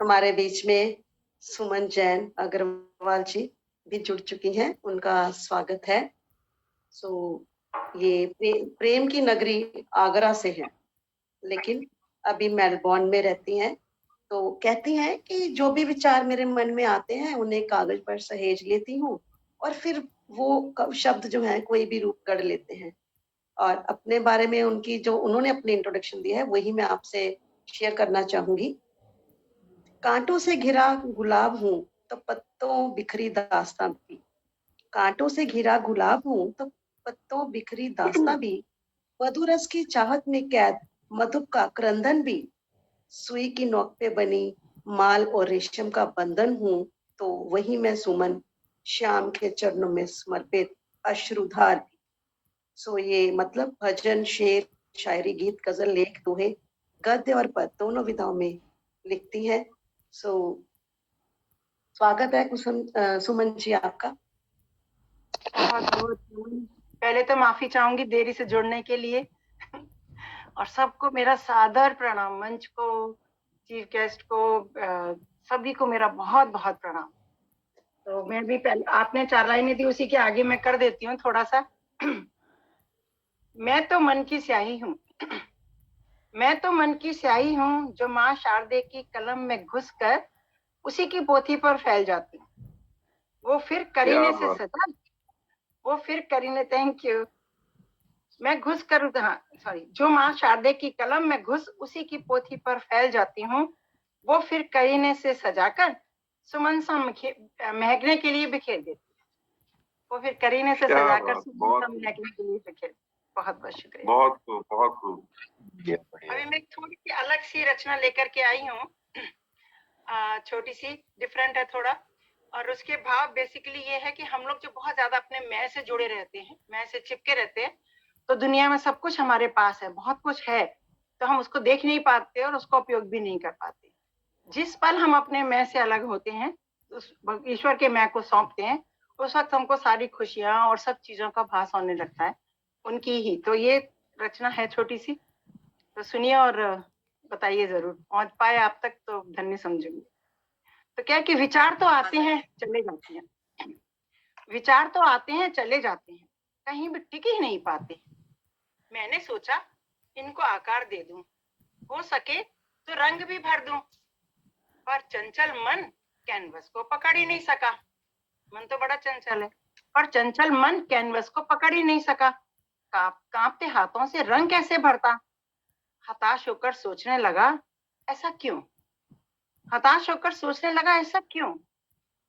हमारे बीच में सुमन जैन अग्रवाल जी भी जुड़ चुकी हैं, उनका स्वागत है। सो ये प्रेम की नगरी आगरा से है, लेकिन अभी मेलबोर्न में रहती हैं। तो कहती हैं कि जो भी विचार मेरे मन में आते हैं उन्हें कागज पर सहेज लेती हूँ और फिर वो शब्द जो है कोई भी रूप गढ़ लेते हैं। और अपने बारे में उनकी जो उन्होंने अपनी इंट्रोडक्शन दी है वही मैं आपसे शेयर करना चाहूंगी। कांटों से घिरा गुलाब हूँ तो पत्तों बिखरी दास्तां भी। कांटों से घिरा गुलाब हूँ तो पत्तों बिखरी दास्तां भी। मधुरस की चाहत में कैद मधुप का क्रंदन भी। सुई की नोक पे बनी माल और रेशम का बंधन हूँ तो वही मैं सुमन श्याम के चरणों में समर्पित अश्रुधार भी। सो ये मतलब भजन, शेर, शायरी, गीत, गजल, लेख, दोहे, गद्य और पद दोनों विधाओं में लिखती है। सो स्वागत है सुमन जी आपका। बहुत बहुत पहले तो माफी चाहूंगी देरी से जुड़ने के लिए और सबको मेरा सादर प्रणाम, मंच को, चीफ गेस्ट को, सभी को मेरा बहुत बहुत प्रणाम। तो मैं भी पहले आपने 4 लाइनें दी, उसी के आगे मैं कर देती हूँ थोड़ा सा। मैं तो मन की स्याही हूँ मैं तो मन की स्याही हूँ जो माँ शारदे की कलम में घुसकर उसी की पोथी पर फैल जाती हूँ। वो फिर करीने से सजा वो फिर करीने थैंक यू मैं घुस कर जो माँ शारदे की कलम में घुस उसी की पोथी पर फैल जाती हूँ। वो फिर करीने से सजाकर सुमन सा महकने के लिए बिखेर देती है। वो फिर करीने से सजाकर सुमन सा महकने के लिए बिखेर। बहुत बहुत शुक्रिया। बहुत खूब, बहुत खूब। अभी मैं थोड़ी सी अलग सी रचना लेकर के आई हूँ, छोटी सी, डिफरेंट है थोड़ा। और उसके भाव बेसिकली ये है कि हम लोग जो बहुत ज्यादा अपने मैं से जुड़े रहते हैं, मैं से चिपके रहते हैं, तो दुनिया में सब कुछ हमारे पास है, बहुत कुछ है, तो हम उसको देख नहीं पाते और उसका उपयोग भी नहीं कर पाते। जिस पल हम अपने मैं से अलग होते हैं, उस ईश्वर के मैं को सौंपते हैं, उस वक्त हमको सारी खुशियां और सब चीजों का भास होने लगता है, उनकी ही। तो ये रचना है छोटी सी, तो सुनिए और बताइए जरूर। पहुंच पाए आप तक तो धन्य समझूंगी। तो क्या कि विचार तो आते हैं चले जाते हैं, विचार तो आते हैं चले जाते हैं, कहीं भी टिक ही नहीं पाते। मैंने सोचा इनको आकार दे दूं, हो सके तो रंग भी भर दूं, पर चंचल मन कैनवस को पकड़ ही नहीं सका। मन तो बड़ा चंचल है, पर चंचल मन कैनवस को पकड़ ही नहीं सका। कांपते हाथों से रंग कैसे भरता। हताश होकर सोचने लगा ऐसा क्यों, हताश होकर सोचने लगा ऐसा क्यों।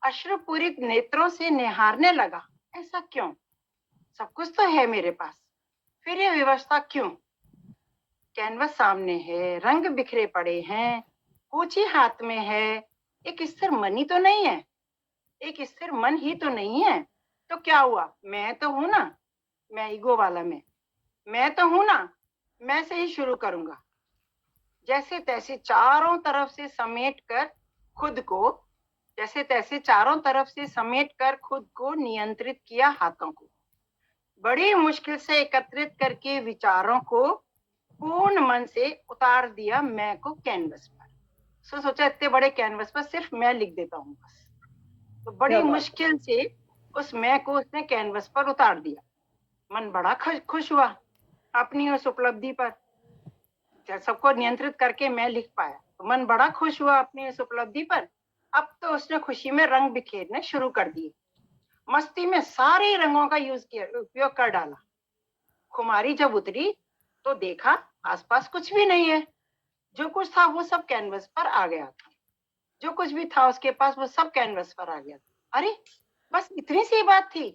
अश्रुपूरित नेत्रों से निहारने लगा ऐसा क्यों। सब कुछ तो है मेरे पास, फिर ये व्यवस्था क्यों। कैनवस सामने है, रंग बिखरे पड़े हैं, पूंछी हाथ में है, एक स्थिर मन ही तो नहीं है, एक स्थिर मन ही तो नहीं है। तो क्या हुआ, मैं तो हूं ना, मैं ईगो वाला मैं तो हूं ना, मैं से ही शुरू करूंगा। जैसे तैसे चारों तरफ से समेट कर खुद को, जैसे तैसे चारों तरफ से समेट कर खुद को नियंत्रित किया हाथों को। बड़ी मुश्किल से एकत्रित करके विचारों को पूर्ण मन से उतार दिया मैं को कैनवस पर। सोचा इतने बड़े कैनवस पर सिर्फ मैं लिख देता हूँ बस। तो बड़ी मुश्किल से उस मैं को उसने कैनवस पर उतार दिया। मन बड़ा खुश हुआ अपनी उस उपलब्धि पर, सबको नियंत्रित करके मैं लिख पाया, तो मन बड़ा खुश हुआ अपनी इस उपलब्धि पर। अब तो उसने खुशी में रंग बिखेरने शुरू कर दिए, मस्ती में सारे रंगों का उपयोग कर डाला। खुमारी जब उतरी तो देखा आसपास कुछ भी नहीं है, जो कुछ था वो सब कैनवस पर आ गया था, जो कुछ भी था उसके पास वो सब कैनवस पर आ गया था। अरे बस इतनी सी बात थी,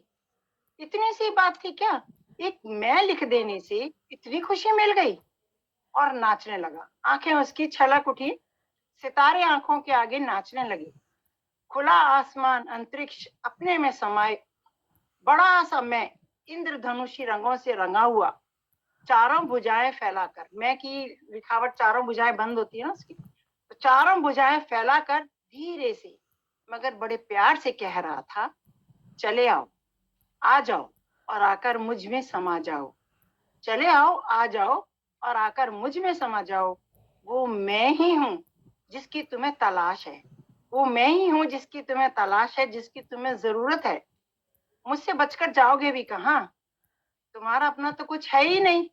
इतनी सी बात थी क्या, एक मैं लिख देने से इतनी खुशी मिल गई। और नाचने लगा, आंखें उसकी छलक उठी, सितारे आंखों के आगे नाचने लगे। खुला आसमान अंतरिक्ष अपने में समाये, बड़ा सा मैं इंद्रधनुषी रंगों से रंगा हुआ, चारों भुजाएं फैलाकर, मैं की लिखावट चारों भुजाएं बंद होती है ना उसकी, तो चारों भुजाएं फैलाकर धीरे से मगर बड़े प्यार से कह रहा था, चले आओ, आ जाओ और आकर मुझ में समा जाओ। चले आओ, आ जाओ और आकर मुझ में समा जाओ। वो मैं ही हूँ जिसकी तुम्हें तलाश है, वो मैं ही हूँ जिसकी तुम्हें तलाश है, जिसकी तुम्हें जरूरत है। मुझसे बचकर जाओगे भी कहाँ? तुम्हारा अपना तो कुछ है ही नहीं,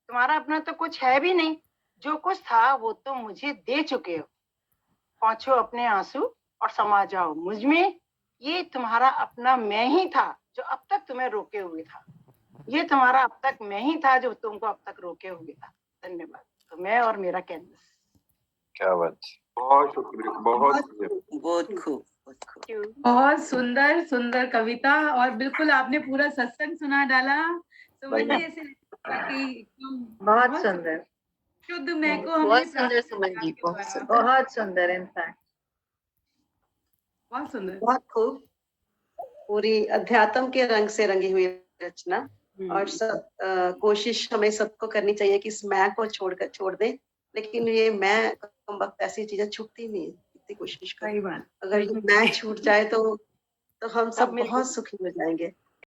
तुम्हारा अपना तो कुछ है भी नहीं। जो कुछ था वो तो मुझे दे चुके हो। पहुंचो अपने आंसू और समा जाओ मुझ में। ये तुम्हारा अपना मैं ही था जो अब तक तुम्हें रोके हुए था। ये तुम्हारा अब तक मैं ही था जो तुमको अब तक रोके हुए था। धन्यवाद। तो मैं और मेरा कैनवस। क्या बात है। बहुत शुक्रिया, बहुत शुक्रिया। बहुत खूब, बहुत खूब। Thank you. बहुत सुंदर सुंदर कविता, और बिल्कुल आपने पूरा सत्संग सुना डाला। सुमन जी, ऐसे लगता कि एकदम बहुत सुंदर, शुद्ध मैं को हमने बहुत सुंदर प्राप्त सुमन किया जी, आपके बहुत द्वारा। सुंदर, बहुत सुंदर इनफैक्ट। बहुत सुंदर। बहुत खूब। पूरी अध्यात्म के रंग से रंगी हुई रचना। और सब कोशिश हमें सबको करनी चाहिए कि इस मैं को छोड़ दें, लेकिन ये मैं कम वक्त ऐसी चीजें छूटती नहीं है, कितनी कोशिश करें। सही बात। अगर ये मैं छूट जाए तो हम सब सब मिलके- बहुत सुखी हो जाएंगे।